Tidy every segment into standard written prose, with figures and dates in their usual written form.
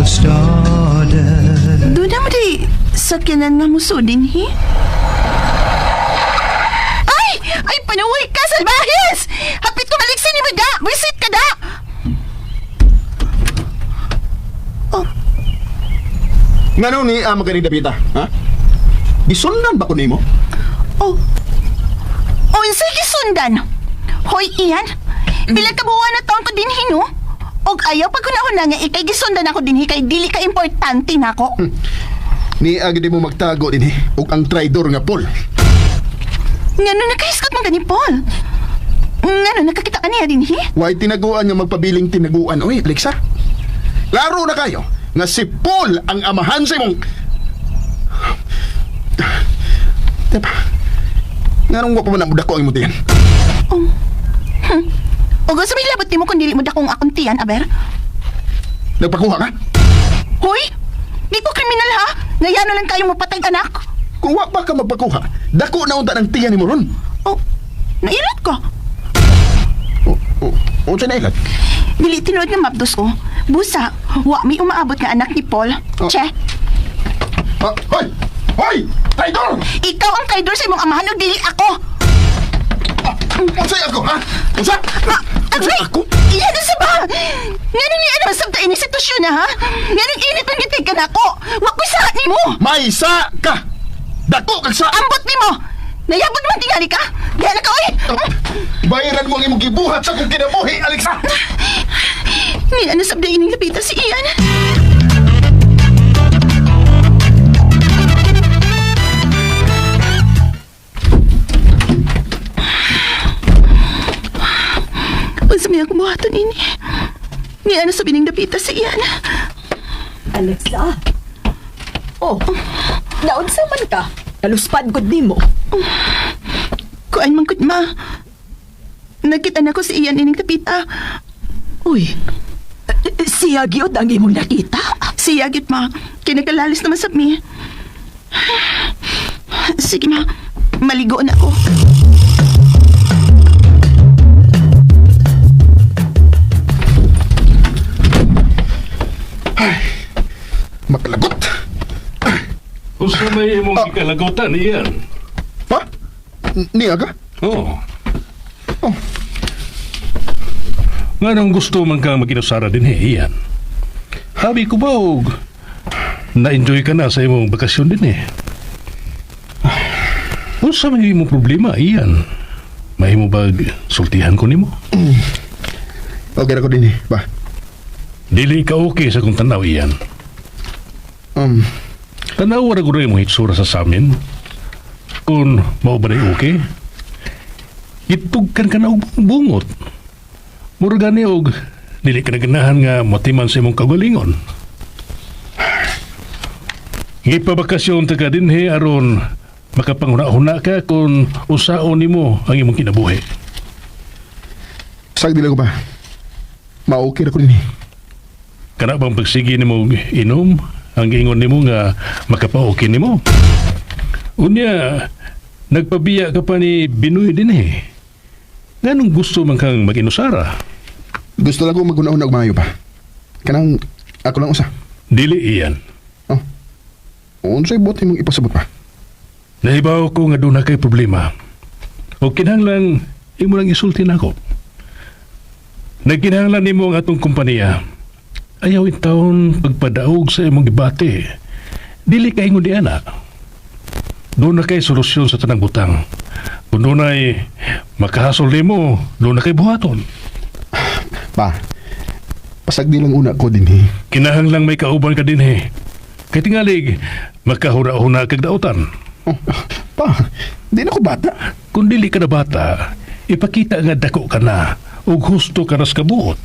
of stardust. Doon naman di sakyanan nga muso din, hi? Ay, panuwi ka, salbahis! Hapit ko maliksin ni Mada! Visit ka da! Nga nung ni ama ka ni Dapita, ha? Gisundan ba ko nimo? Oh, sige sundan. Hoy, Ian, bilang kabuuan na taon ko din hino. Og ayaw pag kunahon nga ikay gisundan ako din kay dili ka importante nako. Ni agad mo magtago din ug ang traidor nga Paul. Ngano nakahiskot man gani Paul? Ngano nakakita ka niya din Why tinaguan nga magpabiling tinaguan, oy, Alexa? Laro na kayo nga si Paul ang amahan sa imong... Diba? Nga nung pa man ang mudako ang mo diyan? O gusto may labot mo kung dili mo dakong akong tiyan, Aber? Nagpakuha ka? Hoy! Di ko kriminal ha! Ngayano lang kayo mapatay anak! Kung wa pa ka magpakuha, dako na unta ng tiyan ni mo ron. Oh, nailat ka! O siya nailat? Dili tinuod nga mapdos ko. Busa, wa may umaabot nga anak ni Paul. Che! Hoy! Hoy! Traidor! Ikaw ang traidor sa imong amahan o dili ako! Unsay ako, ha? Unsa? Unsay ako? Iyan na sa ba? Nga ni ano sa tayo ni sitwasyon na ha? Nga nang init ang gitig ka na ako! Wag ko sa ni mo! May sa ka! Dako kag sa... Ambot ni mo! Nayabot man tingali ka! Diyan na ka, oy! Bayaran mo ang imong gibuhat sa kong kinabuhi, Alexa! Ni ano sa daing lapita si Ian? Unsa may akong buhaton ini? Ni ano sa bining napita si Ian? Alexa? Oh, naunsa man ka? Naluspad gud nimo. Kuan man gud ma. Nakita na ko si Ian ining tapita. Uy, siya gyud ang imong nakita? Siya gyud ma. Kinagalalis naman sa mi. Sige ma, maligo na ako. Ay, makalagot! Usa may imong ikalagutan, Ian. Ha? Niya ka? Oo. Oh. Nga nang gusto man kang maginusara din, Ian. Habi ko ba, og na-enjoy ka na sa imong bakasyon din, Unsa may imong problema, Ian? May mo ba sultihan ko nimo? Okay na ko din, ba? Dili ka okay sa kong tanaw, Ian. Tanaw ra ko rin mong hitsura sa samin. Kung mao ba na okay? Itugkan ka na og bungot. Mura gani og dili ka naganahan nga matiman sa imong kagalingon. Ngipabakasyon ta ka din aron makapanguna-huna ka kung usaon nimo ang imong kinabuhi. Sag dila ko ba? Ma-okay na ko din, Kana bang pagsigi nimo inom ang ingon nimo nga makapa-okay nimo? Unya, nagpabiya ka pa ni Binoy din, Nganong gusto man kang mag-inusara? Gusto lang ko mag-una-una og maayo pa. Kanang ako lang usa. Dili, Ian. Oh. Unsay buti mong ipasabot pa? Nahibaw ko nga doon na kay problema. O kinahanglan, imo lang isulti na ako. Nagkinahanglan nimo ang atong kumpanya. Ayaw in taon pagpadaog sa imong gibate. Dili ka ingon di ana. Doon na kay solusyon sa tanang butang. Kung doon ay makahasol nimo, doon na kay buhaton. Pa, pasag di lang una ko din, Kinahanglang may kauban ka din, Kay tingalig, makahura-huna kag dautan. Oh, pa, di na ko bata. Kung dili ka na bata, ipakita nga dako ka na o gusto ka na sa kabuot.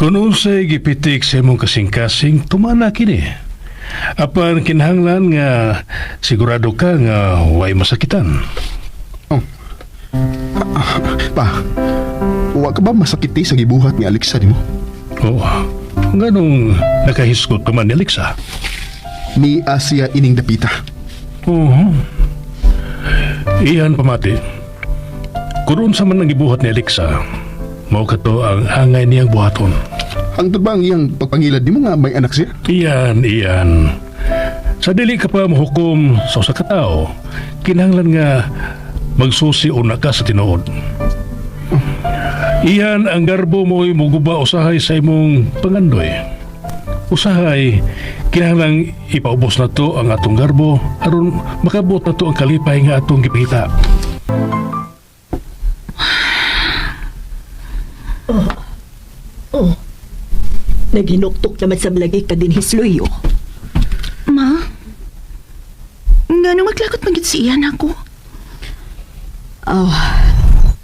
Kung unsay gipitik sa imong kasing-kasing, tumana kini. Apan kinahanglan nga sigurado ka nga way masakitan. Oh. Pa, wa ka ba masakiti sa gibuhat ni Alexa nimo? Oo. Nganong nakahiskot ka man ni Alexa? Ni Asia ining dapita. Oo. Iyan pamati. Kung sa man ang ibuhat ni Alexa, mao kato ang angay niyang buhaton. Hangtod ba ang iyang pagpangilad ni mo nga may anak siya? Iyan. Sa dili ka pa mahukom sa usa ka tawo, kinahanglan nga magsusi una ka sa tinuod. Iyan ang garbo mo'y muguba usahay sa imong pangandoy. Usahay, kinahanglang ipaubos na to ang atong garbo aron makabot na to ang kalipay nga atong gipita. Naginuktok naman sa balagi ka din hisluyo. Ma? Nga nung maglakot magit siyan ako.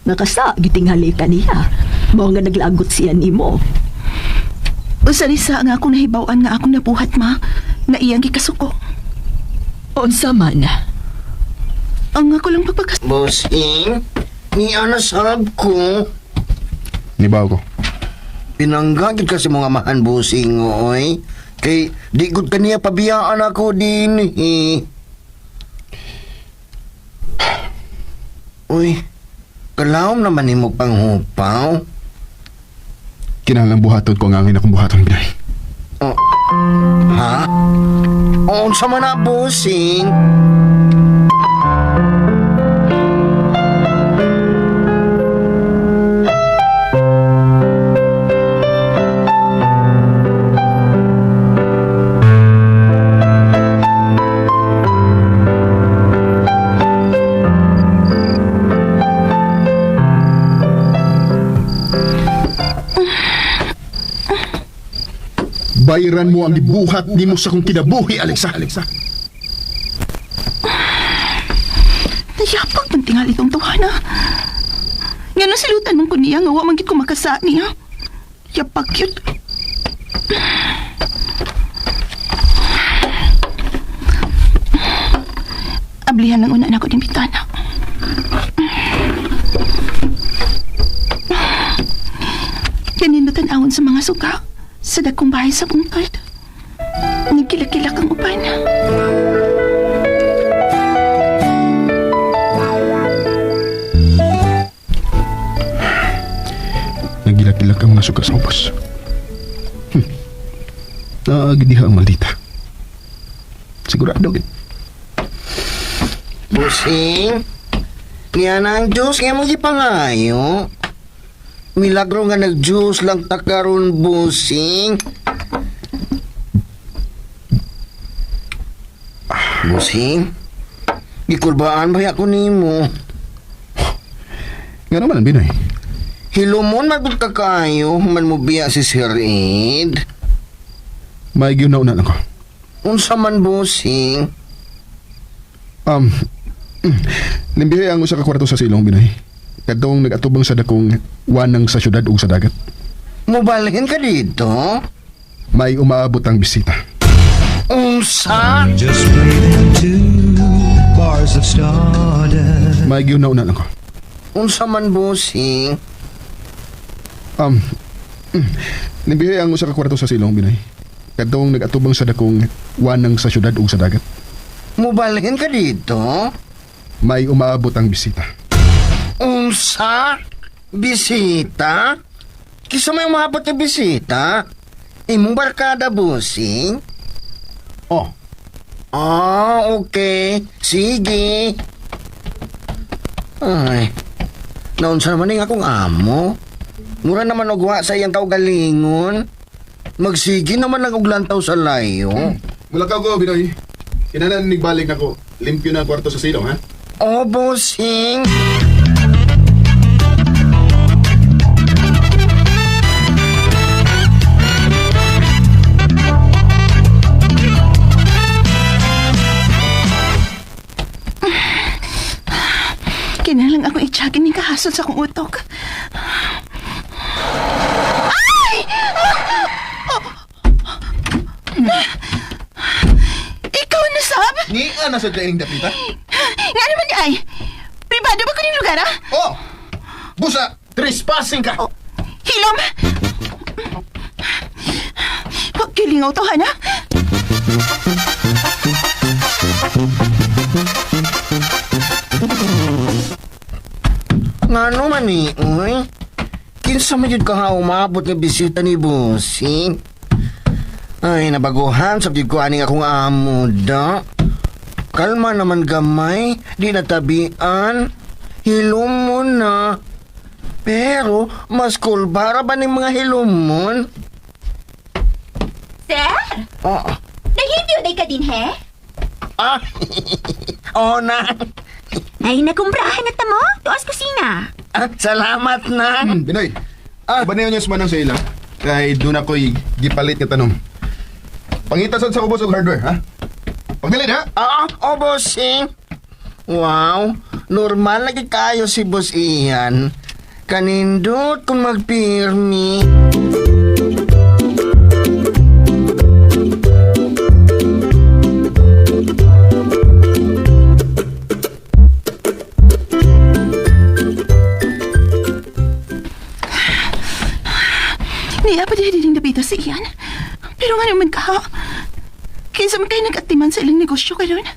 Nakasa, gitinghali ka niya. Mao nga naglagot siya nimo. Usa-isa nga akong nahibawan nga akong nabuhat, ma. Nga iyang gikasuko. Unsa man? Ang ako lang pagpakas... Bossing, ni anasab ko. Nibaw ko. Pinanggagid kasi mga mahan, bossing, oy. Kay di gud kaniya pabiyaan ako din, eh. Uy, kalawom naman ni mo panghupaw. Kinahanglang buhaton ko ang angin akong buhaton, Binay. Oh. Ha? O, sa man na, bossing? Bayaran mo ang gibuhat ni mo sa kong kinabuhi, Alexa. Nayapak man tingali itong tuwana. Nga nung silutan mong ko niya, nga wa man gid ko makasa niya. Yapak yun. Ablihan lang una na ko din bitana. Ganito tanawon sa mga suka sa dakong bahay sa bungkad. Nagkilak-kilak ang upan. Nagilak-ilak ang mga suka sa ubos. Naagidiha ang maldita. Sigurado gid. Bossing, niya na ang Diyos nga mong ipangayo. Milagro nga nag-Diyos lang takaron, bossing. Bossing, gikulbaan ba ako nimo? Nga naman ang Binay. Hilumon magod ka kayo, man mo biya si Sir Ed. May giunauna ako. Unsa man, bossing? Limbihay ang usa ka kwarto sa silong, Binay. Kadtong nag-atubang sa dakong wanang sa syudad ug sa dagat. Mubalhin ka dito? May umaabot ang bisita. Unsa? Just play them two bars of stardust. May giunauna ako. Unsa man, bossing? Limbihay ang usa ka kwarto sa silong, Binay. Kadtong nag-atubang sa dakong wanang sa syudad ug sa dagat. Mubalhin ka dito? May umaabot ang bisita. Unsa? Bisita? Kisa may umabot na bisita? Imong barkada, bossing? Oh, Okay. Sige. Ay, naunsa naman yung akong amo? Mura naman ogwa sa iyang kaugalingon. Magsige naman lang og lantaw sa layo. mula ka ko, Binoy. Kinanan nigbalik na ko. Limpyo na ang kwarto sa silong, ha? Oh, bossing. Kinalang ako itsyagin ni kahasol sa kong utok. Ay! Ikaw na, Sab? Ni ana sa training dapita? Nga naman ay, pribado ba ko ng lugar, ha? Oh! Busa! Trespassing ka! Oh, hilom! Huwag kilingaw to, ha, na? Nga naman ni, uy. Kinsa man yun ka umabot nga bisita ni Bossing. Ay, nabaguhan sa ko aning akong amo da. Kalma naman gamay, di natabian. Hilom mo na. Pero, mas kulbara ba ng mga hilom mo? Sir? Oh, Nahibyo day ka din, he? ah, oh na. Ay, nakumbrahan na tamo. Tuas kusina. Ah, salamat na. Binoy, ba na yun yung sumanang sa ila? Kaya doon ako'y gipalit nga tanong. Pangitasan sa ubos og hardware, ha? Pagdalit, ha? Oh, Bossing. Wow, normal lagi kayo si Boss Ian. Kanindot kung magpirmi. Niya pa di din nabita si Ian. Pero nga naman ka, kaysa man kayo nag-atiman sa ilang negosyo kayo ron.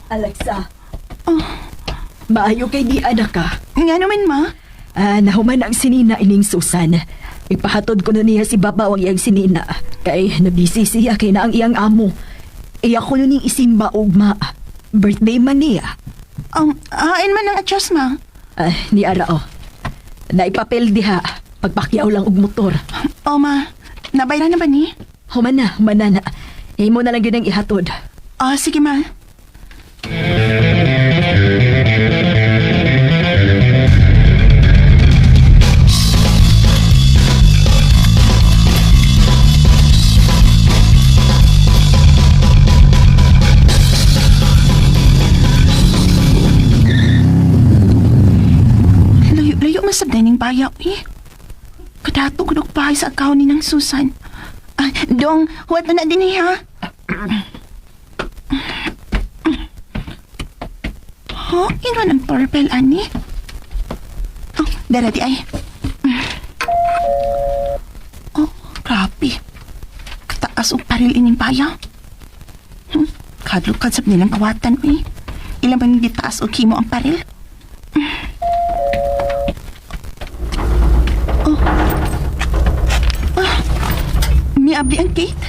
Alexa, Oh, maayo kay di ada ka. nga naman ma. Nahuman ang sinina ining Susan. Ipahatod ko na niya si Babaw ang iyang sinina. Kay nabisi siya kay na ang iyang amo. Iya ko na ning isimba ugma. Birthday man niya. Hain man ng adjust ma. Ni Arao. Naipapel diha. Pagpakyaw lang og motor. O ma, nabayran na ba ni? Human na. Imo na lang yun ang ihatod. Sige ma. Layo-layo masabday ning bayaw eh. Kadato ko bahay sa account ni ng Susan. Dong, huwag na din eh, ha? Ino ng purple, ani? Darati ay. Grabe. Kataas o paril ining bayaw. Kadlukad sa nilang kawatan, eh. Ilang ba nang ditaas o kimo ang paril? Miabli ang gate.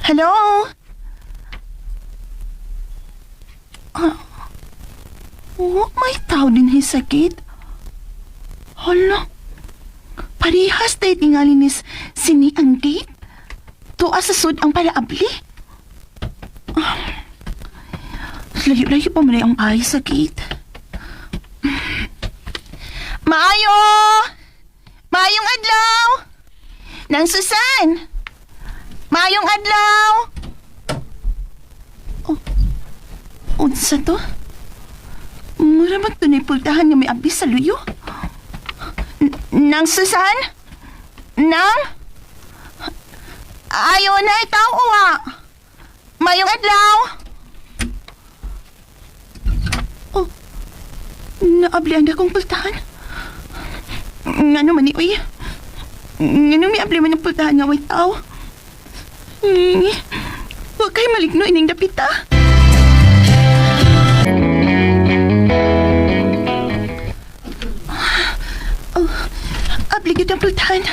Hello? May tao din sa gate. Hala. Parihas tayo tingali ni sini ang gate. Tuwa sa sud ang palaabli. Layo-layo pa man ang ay sa gate. Maayo! Maayong adlaw! Nang Susan! Maayong adlaw! Unsa to? Mura ba ito pultahan nga may abis sa luyo? Nang Susan? Nang? Ayaw na itaw uwa! Maayong adlaw! Naablihan na kong pultahan. Nga naman ni uy. Nga nung may abli man yung pultahan nga way tao. Huwag kayo maligno ining dapita. Abli gid ang pultahan.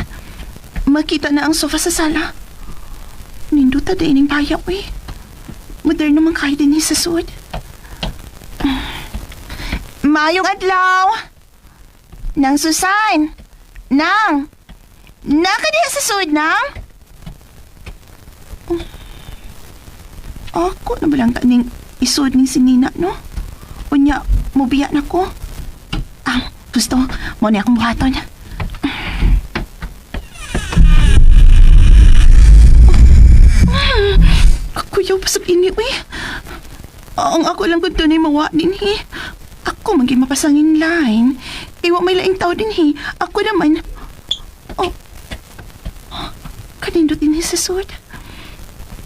Makita na ang sofa sa sala. Ninduta da ining bayaw uy. Modern naman kayo din sa suod. Mayong adlaw! Nang Susan! Nang! Nakadiha sa suod, Nang? Ako na balang kaning isuod ni sinina, no? Unya, mubiya na ko. Gusto mo na akong buhaton. Kuyaw pa sa ini, uy. Ang ako lang kung tunay mawa din, Ako magi mapasangin line. Iwa may laing tao din, Ako naman. Kanindot din sa sword.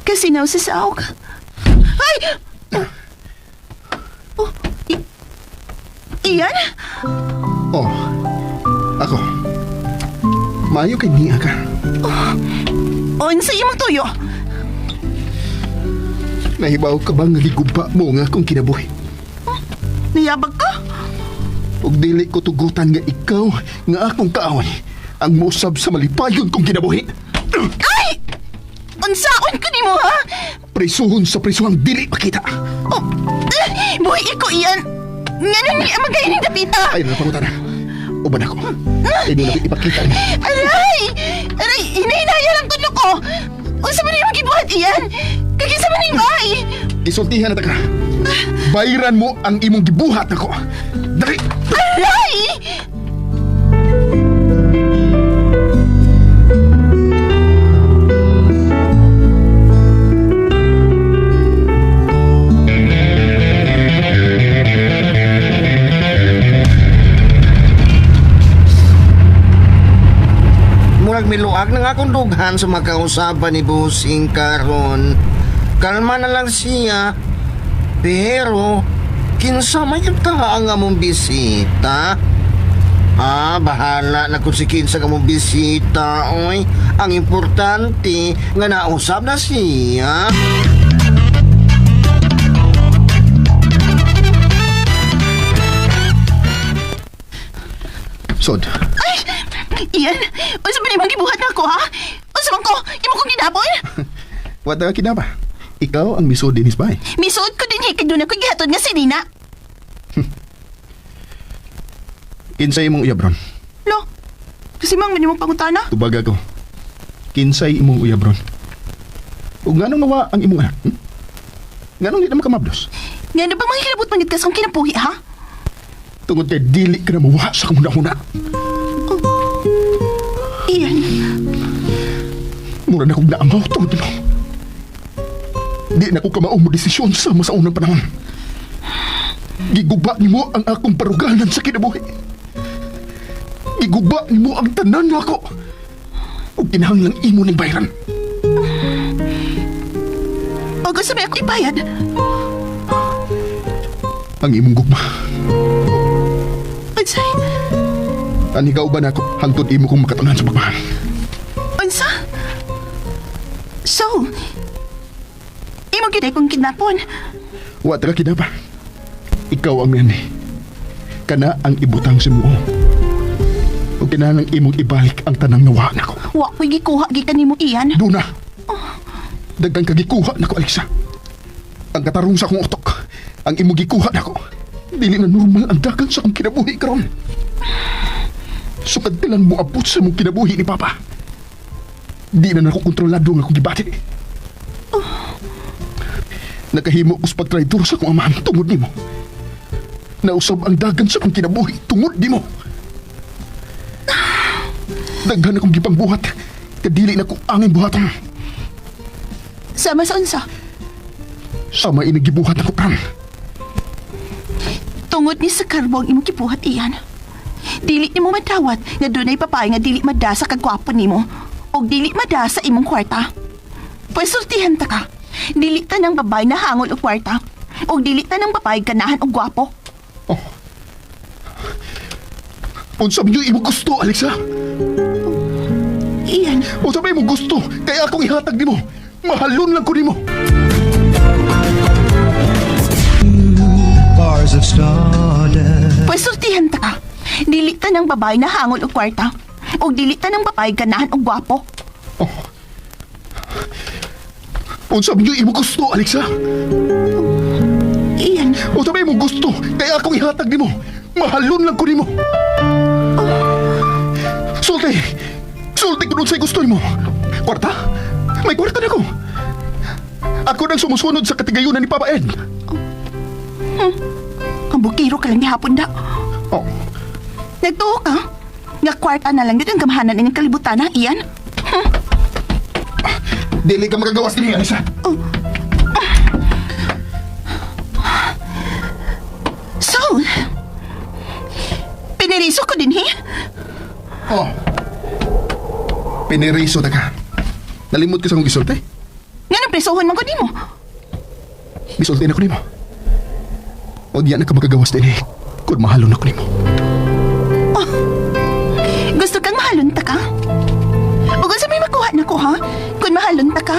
Kasi now sa saog. Ay! Iyan? Ako. Maayo kay niya ka. Unsa imong tuyo? Nahibaw ka ba nga giguba mo nga akong kinabuhi? Nayabag ka? Ug dili ko tugutan nga ikaw nga akong kaaway ang musab sa malipayon kong kinabuhi. Ay! Unsaon ko nimo ha? Prisuhon sa prisuhang dili makita. Oh, buhay ko iyan. Ngayon niya magay ni Dapita. Ay, napangutan na. Uban ako. Ay, mo na ipakita niya. Aray! Aray! Hinahinaya lang ko ko. Unsa man niyo magibuhat iyan? Kagisa man niyo ay. Isultihan na ta ka. Bayran mo ang imong gibuhat ako. Dali! Aray! Murag miluag na nga akong dughan sa magkausapan ni Busing karon. Kalma na lang siya. Pero, kinsa man yun ka ang among bisita? Bahala na kung si kinsa ka mong bisita, oy. Ang importante, nga nausap na siya. Sod, Ay! Iyan! Unsa man niyo magibuhat na ako ha? Unsa man ko? Imo kong gidapon? wata ka kinaba. Ikaw ang miso dinis bay. Misuod ko din hikid doon ako gihatod nga si Nina. Kinsay imong uyabron. Lo, kasi mang minimong pangutana. Tubag ako. Kinsay imong uyabron. Ug nganong nawa ang imong anak? Nganong di na makamabdos? Nga na bang mahilabot manit ka sa akong kinapuhi ha? Tungod kay dili ka na mawa sa kamuna-una. Iyan, Mura na kong naamaw tungod mo. Di na ko kamaong mo desisyon sama sa unang panahon. Giguba ni mo ang akong paruganan sa kinabuhi. Giguba ni mo ang tanan mo ako. Ug kinahanglang imo ning bayran. o gusto mo ako ibayad? Ang imong gugma. Unsay? Anigaw ba na ako hangtod imo kong makatanan sa pagmahal? Unsa? So, imo gid kong kidnapon. Wa ta ka kinaba. Ikaw ang nani. Kana ang ibutang sa mo. Ug kinahanglang imong ibalik ang tanang nawa nako. Wa ko'y gikuha gikan nimo iyan. Duna. Dagdag kagikuha nako Alexa. Ang katarong sa akong utok. Ang imong gikuha nako. Dili na normal ang dagan sa akong kinabuhi karon. Sukad lang mo abot sa mong kinabuhi ni Papa. Di na nako kontrolado nga akong gibati. Nakahimo ko sa pagtraidor sa akong amahan tungod nimo. Nausab ang dagan sa akong kinabuhi tungod nimo. Daghan akong gipangbuhat. Kadili na ko angin buhaton. Sama sa unsa? Sama inagibuhat ako pran. Tungod ni sa karbo ang imong gibuhat iyan. Dili nimo madawat nga dunay papay nga dili madasa kag gwapo nimo og dili madasa imong kwarta. Pwesultihan ta ka. Dili ta ng babay na hangol og kwarta og dili ta ng babay ganahan og gwapo. Unsa man yung imong gusto, Alexa? Iyan, Unsa man imong gusto? Kaya akong ihatag nimo. Mahalon lang ko nimo. Bars of stardust. pwesultihan ta ka. Dili ta ng babay na hangol og kwarta og dili ta ng babay ganahan og gwapo. Unsa man yung imong gusto, Alexa? Iyan, Unsa man imong gusto? Kaya akong ihatag nimo. Mahalon lang ko nimo. Sulti! Sulti ko nun sa'y gusto mo. Kwarta? May kwarta na ko. Ako nang sumusunod sa katigayunan ni Papa Ed. ang bukiro ka lang gihapon da. Oh, Nagtuo ka? Nga kwarta na lang dito ang kamahanan inyong kalibutan ha, iyan? dili ka magagawas din, Alisa. So, piniriso ko din eh. Oh. Piniriso na ka. Nalimot ka sa kong gisulti? Nga nang presohon man ko di mo. Gisulti na ko nimo. O diyan na ka magagawas din eh. Kung mahalon ako nimo. Gusto kang mahalon ta ka? O gusto may makuha na ko ha? Kung mahalon ta ka?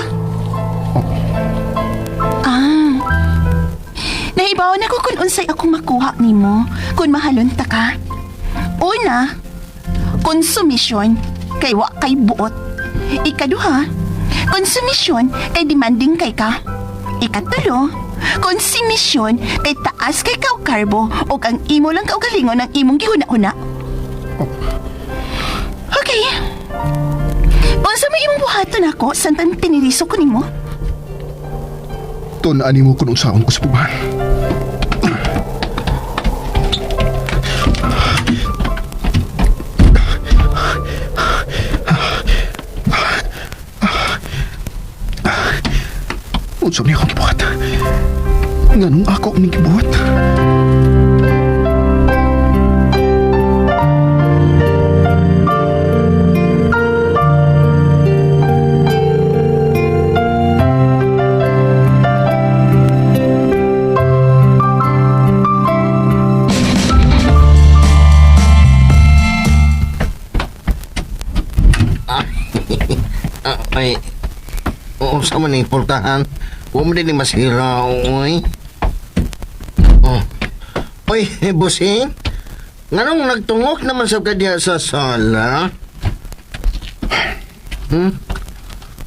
Ah, Nangibaw na ko kung unsay akong makuha nimo kung mahalon ta ka. Una, konsumisyon kay wa kay buot. Ikaduha, konsumisyon kay demanding kay ka. Ikatulo, konsumisyon kay taas kay kaw karbo o ang imo lang kaugalingon ng imong gihuna-una. Okay. Unsa may imong buhaton ako santan piniriso ko nimo? Tunaan mo kung unsaon ko sa pubahan. Unsa niya akong gibuhat? Nganong ako ang gibuhat? Ay, oo, sa man yung pultahan. Huwag mo din masira, oy. Oh. Oy, bossing. Nganong nagtungok naman sa kadiya sa sala?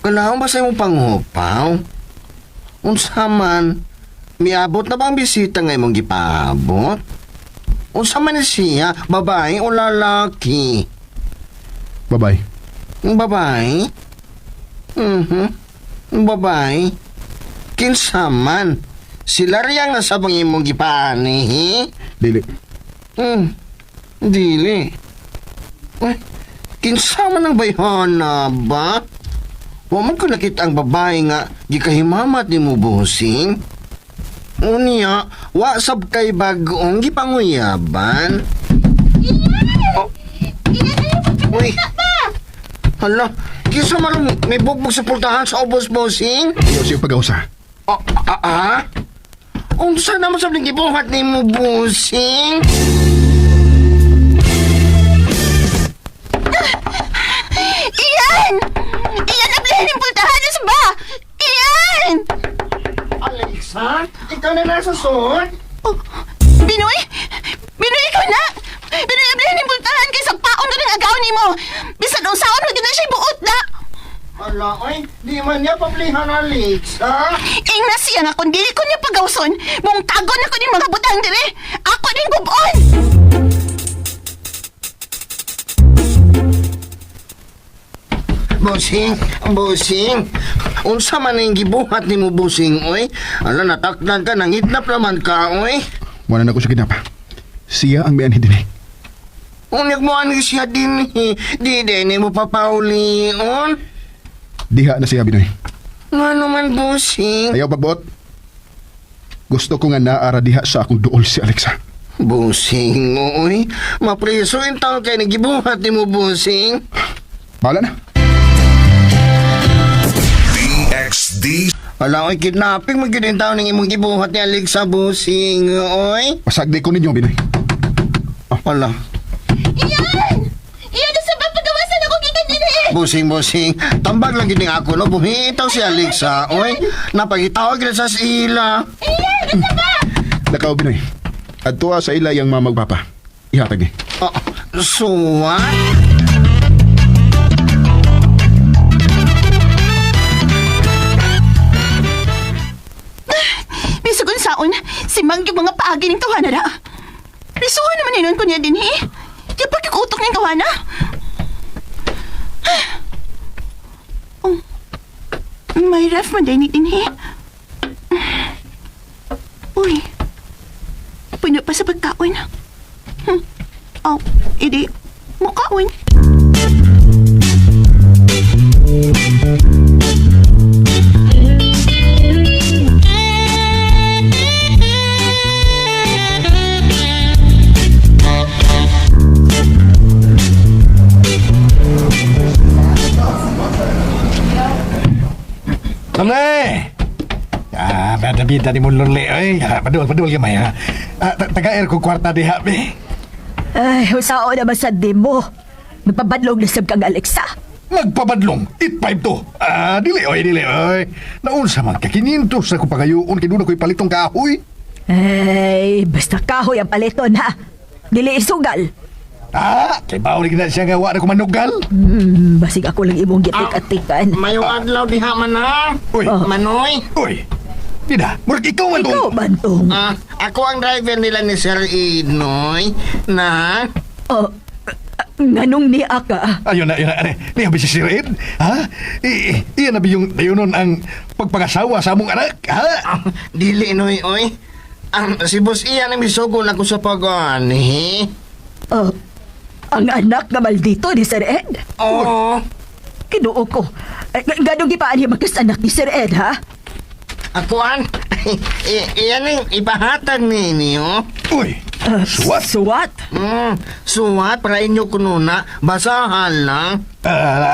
Kailangan ba sa imong panghupaw? Unsa man, miabot na ba ang bisita nga imong gipaabot? Unsa man siya, babae o lalaki? Bye-bye. Babae? Babae? Kinsa man? Sila riyang nasabang imong gipaani, he? Dili. Dili. Uy, kinsa man ang bayhana ba? Wa man ko nakita ang babae nga gikahimamat ni mo busing. Unya, wa sab kay bagong gipanguyaban. Oh. Uy. Hala, kinsa man may bugbog sa pultahan sa ubos busing? Iyo siya pag-ausa. Unsa naman sa gibuhat ni mo busing? Iyan! Iyan ang bilhin ng pultahan sa ba? Iyan! Alexa, ikaw na nasa suot? Oh, Binoy? Binoy, ikaw na! Binoy, ang bilhin ng pultahan kay sa paon na ng agaw ni mo. Bisan usaon, huwag na siya buot na. Ala, oy, di man niya pablihan, Alexa. Ing na siya nga kung dili ko niya pagawson, mong tagon ako ni mga butang dire. Ako din gubon! Busing. Unsa man ang gibuhat ni mo, busing, oy? Ala, natakdan ka, nangidnap naman ka, oy. Wala na ko siya ginapa. Siya ang may anhi din eh. Unyag mo ani siya din, di mo papaulion. Diha na siya, Binoy. Nga naman, busing. Ayaw pagbuot. Gusto ko nga naara diha sa akong duol si Alexa. Busing, oy. Mapreso yung taon kayo nagibuhat ni mo, busing. Bahala na. DXD. Ala, oy, kidnapping magiging taon ng imong gibuhat ni Alexa, busing, oy. Pasagdi ko ninyo, Binoy. Ala. Iyan! Iyan na sa pagpagawasan ako gikan din eh! Busing. Tambag lang gini ako, no? Buhitaw si Alexa, oy. Napagitawag na sa sila. Iyan! Asa ba? Nakaw, Binoy. Adto sa ila yung mamagpapa. Ihatag ni. Suwa? Bisagon saon, si Mang yung mga paagi ng tawana na. Risuhan naman ninon ko niya din eh. Kaya pagkikutok ng tawana. Oh, may ref man din eh. Uy, puno pa sa pagkaon. Oh, hindi. Mukaon. Lulay! Bada-bida ni mo lulay, ay. Padul ka may, ha? Taga-air ko kwarta di habi. Ay, usao naman sa mo. Magpabadlong na sab kang Alexa. Magpabadlong, 852. Dili, oy. Naunsa man, kakinintos sa ko pagayuon, kinuna ko'y palitong kahoy. Ay, basta kahoy ang paliton ha. Dili isugal. Kay bawal na siya nga wa na kumanugal. Basig ako lang imong gitik-atikan. Mayong adlaw diha man ha. Uy. Manoy. Uy, di na, murag ikaw man Ikaw, tong. Bantong. Ako ang driver nila ni Sir Inoy. Na? Oh, nganong ni Aka? Ayun na. Niya ba si Sirin? Ha? Iyan na ba yung dayunon ang pagpangasawa sa among anak? Ha? Dili, Inoy, oy. Si Boss Ian ang misugol ako sa pag-ani. Oh, ang anak nga maldito ni Sir Ed? Oo. Kinuo ko. Ganong gipaan niya magkasanak ni Sir Ed, ha? Akuan. Iyan ang ipahatag ninyo. Uy, suwat. Suwat? Suwat para inyo kununa. Basahan lang.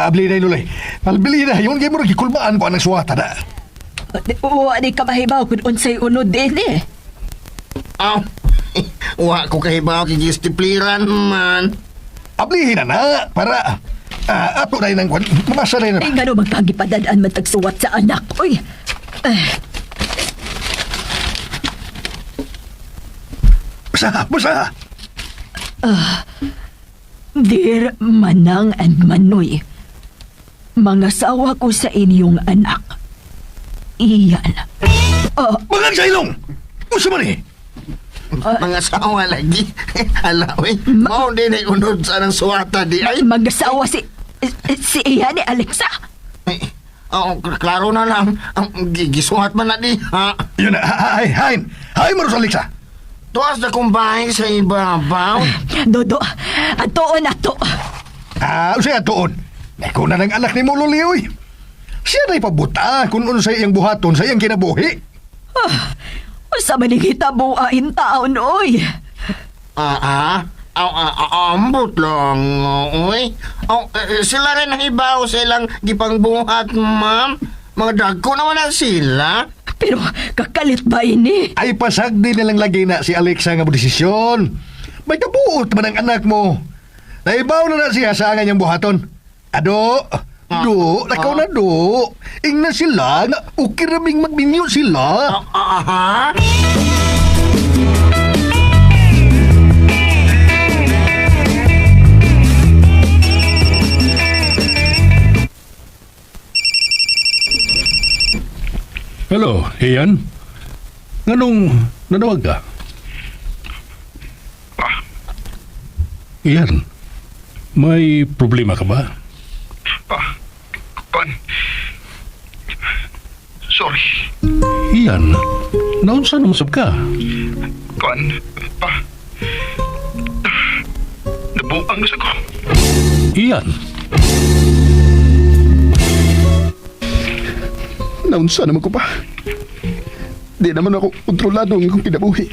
Abli na inulay. Palbili na, yung game mo gikulmaan ko ang suwata na. Wa di ka mahibaw kung unsay unod din eh. Aw. Wa ko kahibaw kigistipliran man. Ablihin na para ato na yun ang kwan. Mamasa na yun. Ay nga no magkagipadadaan man tagsuwat sa anak. Uy, Basa. Dear Manang and Manoy, mangasawa ko sa inyong anak. Iyan. Magang sa ilong! Usa man eh! Mga sawa lagi. Alawi. Mao din ay unod sa nang suwata di ay. Mag-asawa si Iyan ni Alexa. Klaro na lang. Ang gisuhat man na di ha. Yun na, hain mo sa Alexa. Tuwas na kumbay sa ibabaw. Dodo, atoon na to. Usay atoon. Ako na ng anak ni Mululi, uy. Siya na ipabuta kung ano sa iyang buhaton, sa iyang kinabuhi. Sa manigita buhain taon, oy. Ambot lang, oy. Sila rin ang ibaw sa ilang gipangbuhat, ma'am. Mga dagko naman na sila. Pero kakalit ba ini? Ay pasag din nilang lagi na si Alexa nga mo desisyon. May kabuot man ang anak mo. Naibaw na siya sa niyang buhaton. Lakaw na do. Ingna sila nga okay raming magminyo sila. Hello, Ian? Nganong nanawag ka? Ian, may problema ka ba? Sorry. Ian, naunsa na masab ka? Nabuang na sa ko. Ian, Naunsa naman ko pa. Di naman ako kontrolado ng akong kinabuhi.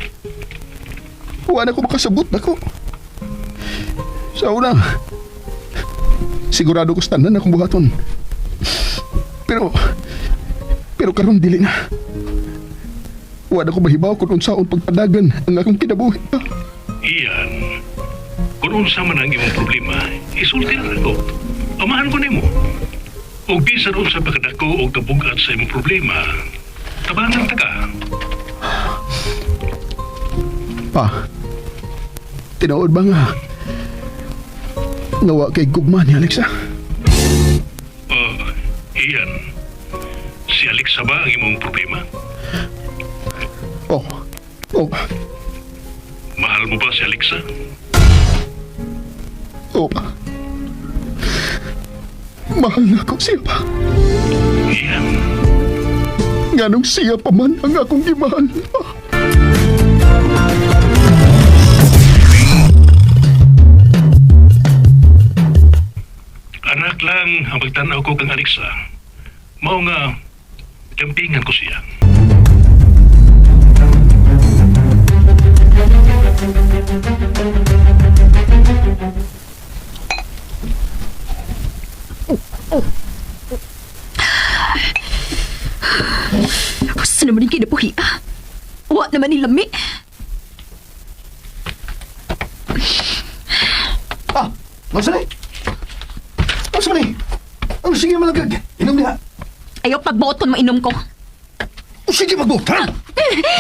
Huwag ako makasabot na ko. Sa una, sigurado ko standan akong buhaton. Pero karon dili na. Huwag ako mahibaw kung unsaon pagpadagan ang akong kinabuhi. Ian, kung unsa man ang imong problema, isulti na ako. Amahan ko nimo. O bisan unsa pagkadako o kabugat sa imong problema, tabangan ta ka. Pa, tinaod ba nga nawa kay gugma ni Alexa? Ian, si Alexa ba ang imong problema? Oh. Mahal mo ba si Alexa? Oh. Mahal na ko siya pa. Ian, Nganong siya pa man ang akong gimahal. anak lang ang pagtanaw ko kang Alexa. Mao nga, kampingan ko siya. Basta naman yung kinabuhi, Wa naman nilami. Masa ni? Ang sige malagag. Inom niya. Ayaw pagboton mainom ko. Sige magbot, ha?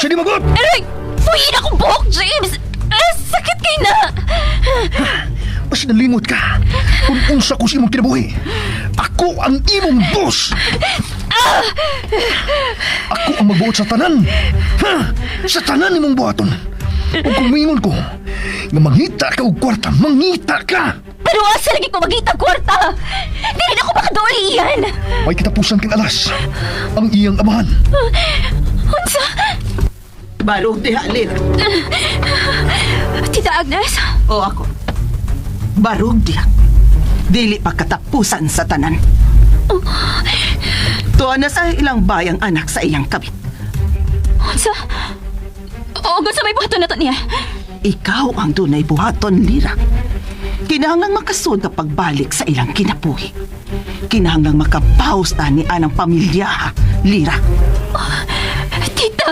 Sige magbot! Aray! Buhin akong buhok, James! Sakit kay na! Mas nalimot ka. Kung unsa ko si imong kinabuhi. Ako ang imong boss. Ako ang magbuot sa tanan. Sa tanan imong buhaton. O kung mingon ko, nga mangita ka og kwarta, mangita ka. Pero asa lagi ko magitag kwarta? Dili na ko makaduli iyan! May kitapusan king alas. Ang iyang amahan. Unsa? Barog diha, Lira. Tita Agnes? O ako. Barog diha. Dili pa katapusan sa tanan. Tuwa na sa ilang bayang anak sa iyang kabit. Unsa? O, sa may buhaton na to niya? Ikaw ang dunay buhaton, Lira. Kinahanglang makasud kapag balik sa ilang kinabuhi. Kinahanglang makapaus ta ni anang pamilya, ha, Lira. Tita!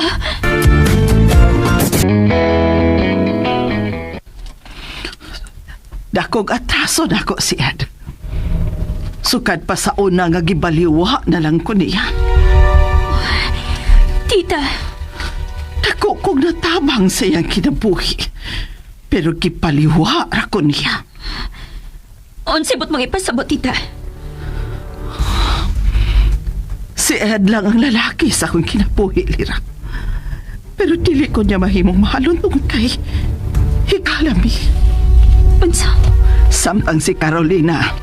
Dakog atraso nako si Ed. Sukad pa sa una nga gibaliwa na lang ko niya. Tita! Dako kong natabang sa iyang kinabuhi. Pero gipaliwa ra ko niya. Unsibot mong ipasabot, tita? Si Ed lang ang lalaki sa akong kinabuhi, Lira. Pero dili ko niya mahimong mahalon tungkol kay hikalami. Unsa? Samtang si Carolina,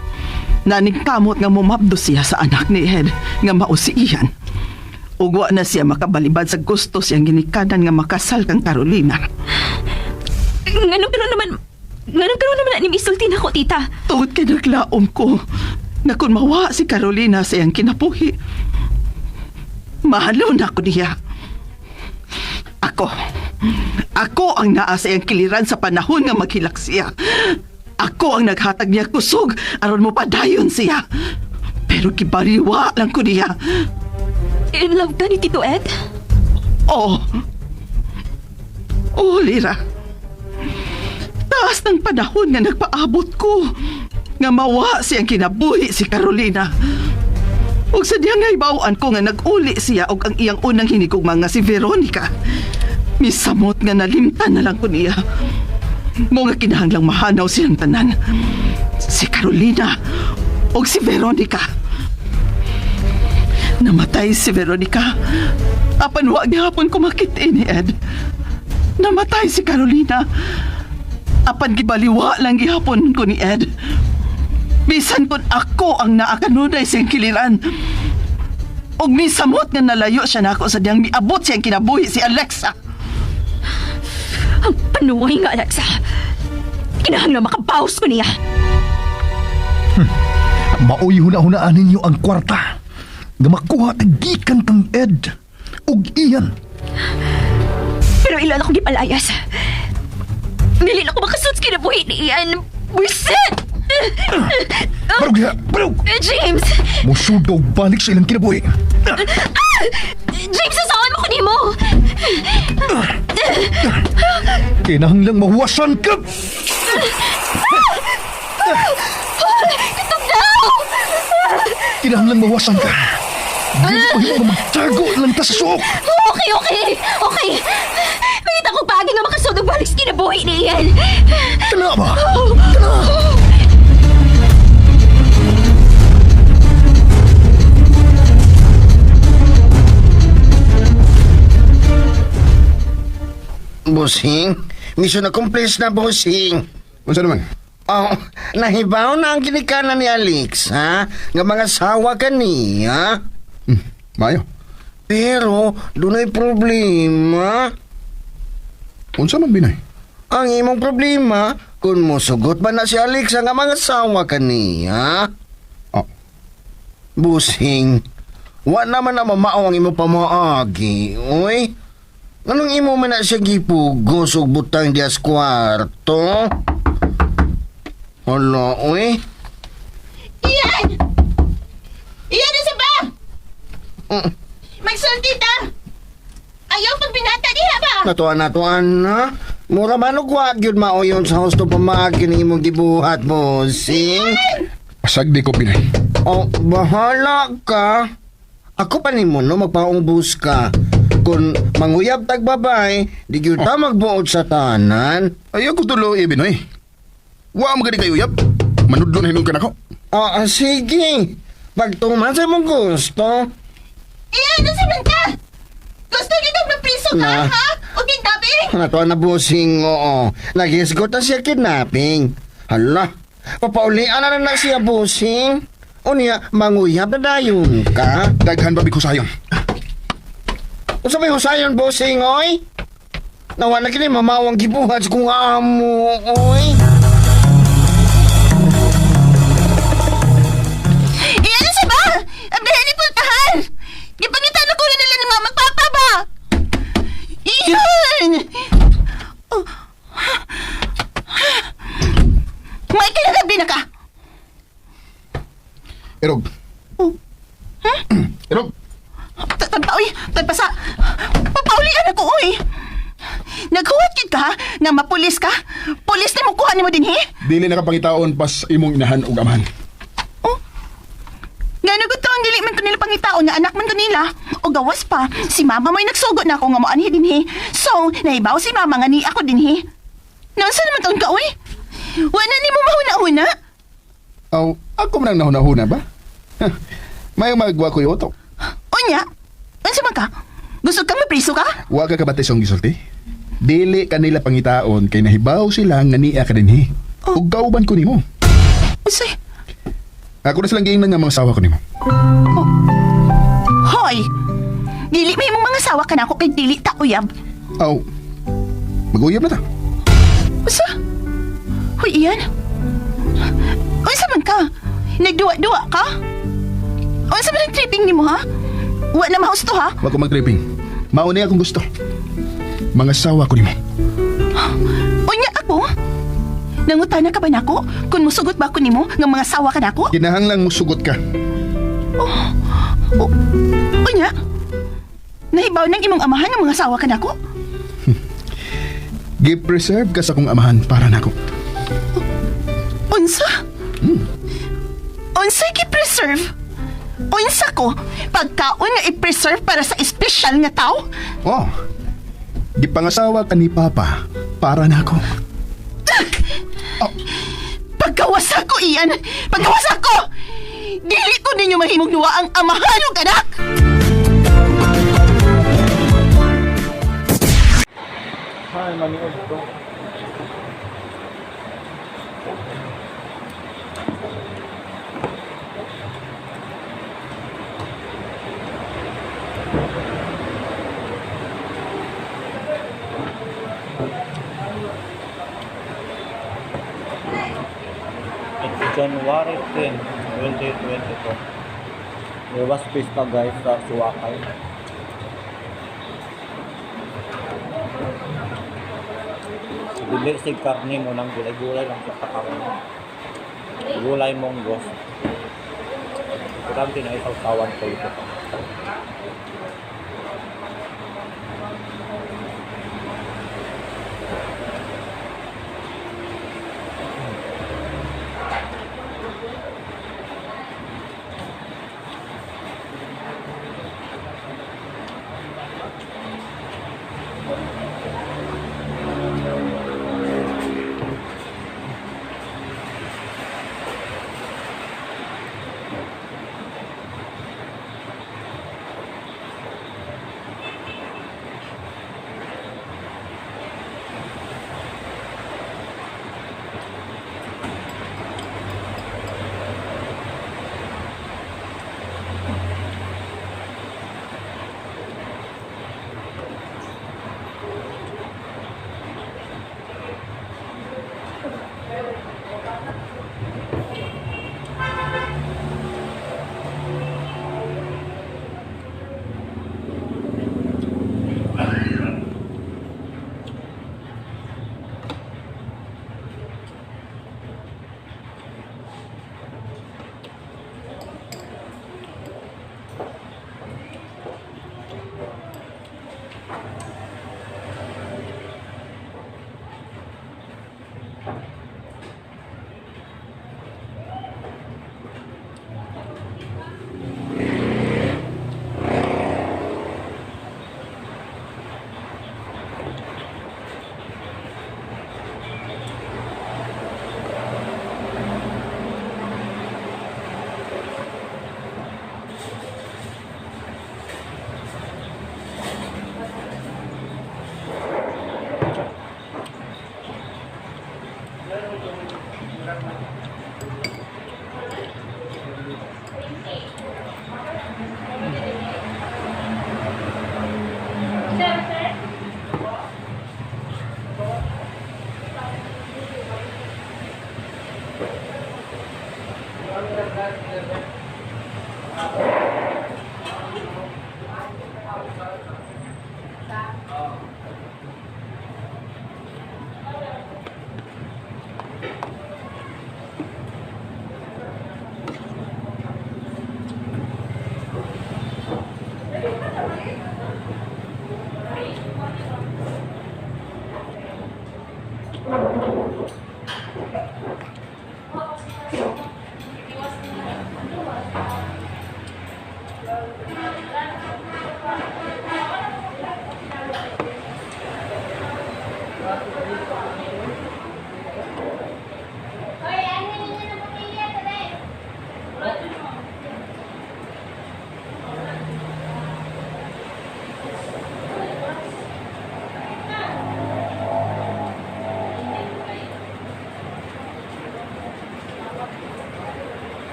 naningkamot nga mumabdo siya sa anak ni Ed nga mao si Ian. Ugwa na siya makabalibad sa gusto siyang ginikanan nga makasal kang Carolina. Nganong karon naman anim isulti na ko, tita? Tungod kay naglaom ko na kung mawa si Carolina sa iyang kinabuhi, mahalo na ko niya. Ako ang naa sa iyang kiliran sa panahon nga maghilak siya. Ako ang naghatag niya kusog aron mo padayon siya. Pero kibaliwa lang ko niya. In love ka ni Tito Ed? Oo, Lira. Taas ng panahon nga nagpaabot ko nga mawa siyang kinabuhi si Carolina. Ug sa diyang nga ibawaan ko nga nag-uli siya og ang iyang unang hinigugma nga si Veronica. Misamot nga nalimtan na lang ko niya. Mo nga kinahanglang mahanaw siyang tanan. Si Carolina og si Veronica. Namatay si Veronica. Apan wa gihapon ko makit ni Ed. Namatay si Carolina. Apan gibaliwa lang gihapon ko ni Ed. Bisan kun ako ang naakanunay siyang kiliran. Og misamot nga nalayo siya nako sa diyang miabot siyang kinabuhi si Alexa. Ang panuhay nga, Alexa. Kinahanglang makapaus ko niya. Maoy huna-hunaan ninyo ang kwarta. Nga makuha tagikan kang Ed. Og Ian. Pero ilan ako gipalayas. Dili na ko makasuds kinabuhi ni Ian. Buisit! Barog diha! Barog! James! Musudog balik sa ilang kinabuhi. James, sasaway mo ko ni mo! Kinahanglang mahuwasan ka! Tugnaw! Kinahanglang mahuwasan ka! Dili pa magtago lang ta sa suok! Okay! Makita ko pagi nga makasudog balik sa kinabuhi ni Ian. Kana ba? Bossing, mission accomplished na, bossing. Unsa naman? Oh, nahibaw na ang ginikanan ni Alex, ha? Nga mga sawa ka niya. Mayo. Pero, doon ay problema. Unsa man binay? Ang imong problema, kung musugot ba na si Alex nga mga sawa ka niya? Oh. Busing, wa naman na mamao ang imong pamaagi, oy. Anong imo man na siya gipugos o butang dias kwarto? Hala, oy. Ian! Ian, isa ba? Magsulti ta! Ayaw pag binata diha ba? Natuan na. Mura man og wag yun maoyon sa husto pamaagi ng imong gibuhat, bossing. Pasag di ko binay. Oh, bahala ka. Ako pa ni mo no magpaumbus ka. kung manguyab tag babay, di gyud ta magbuot sa tanan. Ayaw ko tulo, Binoy. Wa mo gani kayo yap. Manudlo na hinong ka na ko. Sige. Pagtuman sa mong gusto. Iyan, nasaman ka! Gusto kita mapriso ka, Na. ha? O kidnapping? Nato na busing, oo. Nagisgot na siya kidnapping. Hala, papaulian na siya busing. O niya, manguyab na dayon ka. Daghan ba ko sayang? O sa may husayon busing, oy? Nawa na kini mamawang gibuhat sa kung amo, oy. Iyan, sa ba? Abdahan ni Pultahan! Gipangitan ako na nila ng mga magpapa ba? Iyan! Oh. May kinagabi na ka! Erog. Erog. Uy, tagpasa. Papaulian ako, uy. Naghuwat kid ka, nga mapulis ka. Pulis na mo kuha ni mo din, he? Dili nakapangitaon pas imong inahan ug amahan. Oh. Nga nagutawan, dili man ko nila pangitaon nga anak man ko nila. O gawas pa, si mama mo'y nagsugot na ako nga mo anhi din, he. So, nahibaw si mama nga ni ako din, he. Nasa naman taon ka, uy? Wala ni mo mahuna-huna? Aw, ako man ang nahuna-huna ba? May magwa ko yung utok. Unya, unsa man ka? Gusto kang mapriso ka? Wa ka kabatisong gisulti. Dili kanila pangitaon kay nahibaw sila nga niya ka dinhi. Oh. Ug kauban ko nimo. Unsay? Ako na silang giingnan nga mga sawa ko nimo. Hoy! Dili may mong mga sawa ka na ako kay dili ta uyab. Aw, mag-uyab na ta. Usa? Hoy, iyan? Unsa man ka? Nagduwa-duwa ka? Unsa man ang tripping nimo, ha? Wa na mahusto, ha? Wa ko mag-tripping. Mauni akong gusto. Mga sawa ko nimo. Unya ako? Nangutana ka ba nako? Kung musugot ba ako nimo nga mga sawa ka nako? Kinahanglang musugot ka. Unya? Nahibaw ng imong amahan ng mga sawa ka nako? Gi-preserve ka sa kong amahan para nako. Unsa? Unsa gi-preserve? Unsa ko? Pagkaon nga i-preserve para sa espesyal nga tao? Oh. Gipangasawa ka ni Papa para nako. Pagkawas ako, iyan! Pagkawas ako! Dili ko ninyo mahimong duwa ang amahan o anak! It's January 10, 2022. Iwas pista guys sa Suwakay. Dili si karne mo ng gulay-gulay lang sa takawin. Gulay monggos. Kurang tinaisaw-sawan ko ito.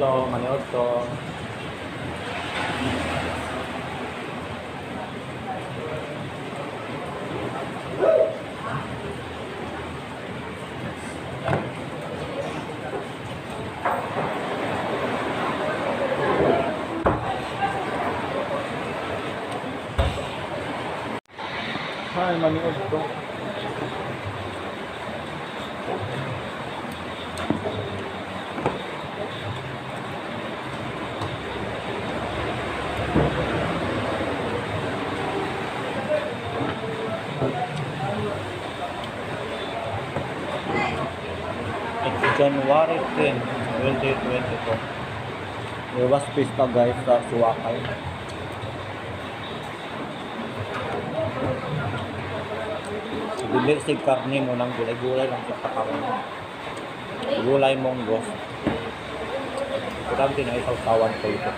maniod to. Ay, maniod to. It's January 10, 2022. Iwas pista guys sa Suwakay. Dili sig karne mo ng gulay-gulay lang sa pakawan. Gulay monggos. Kurang din ay sausawan ko ito.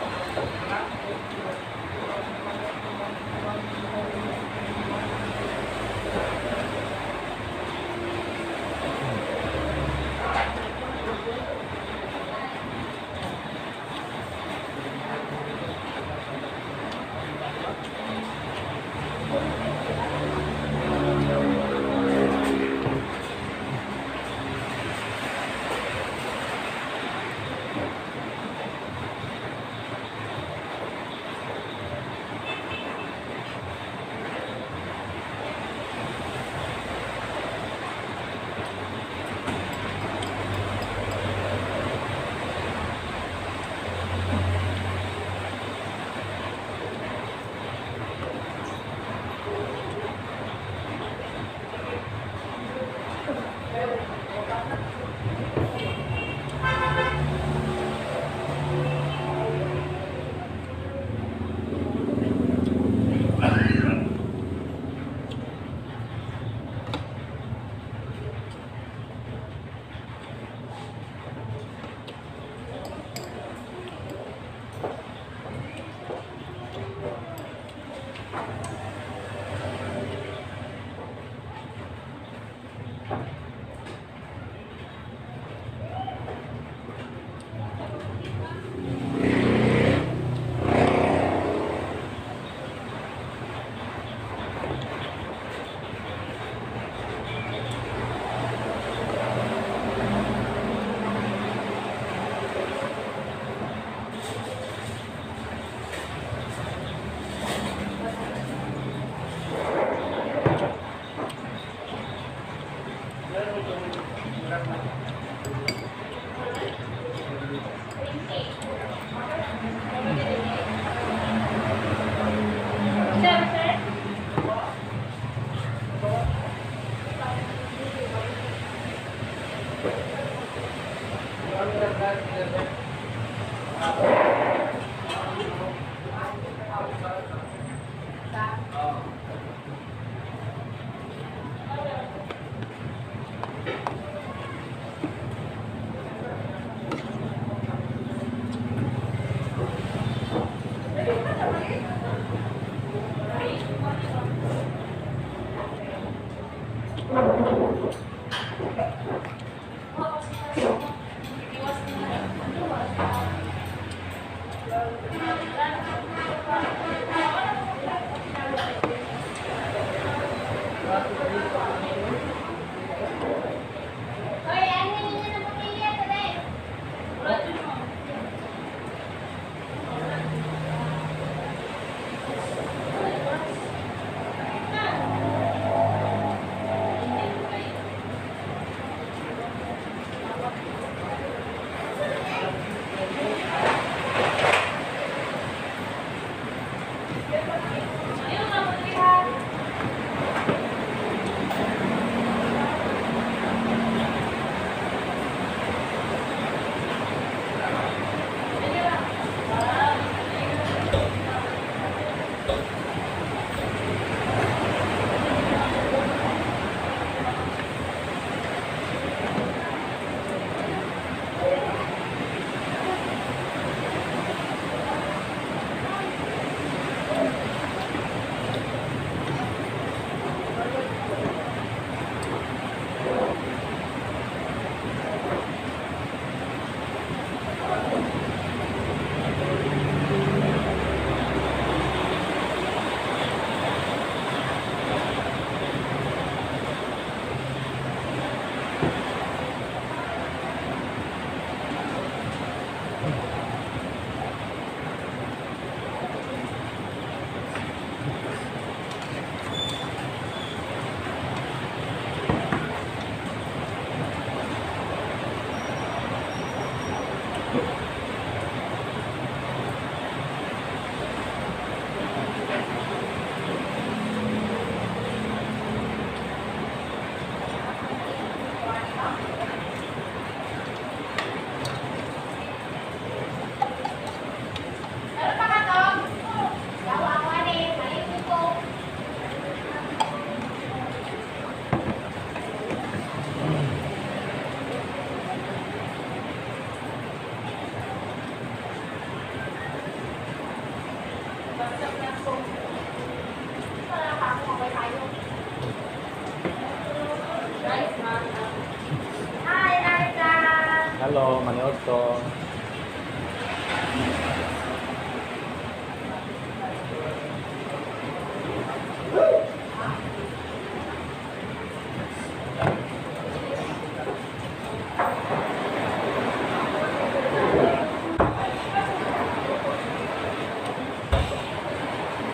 to, maniod to.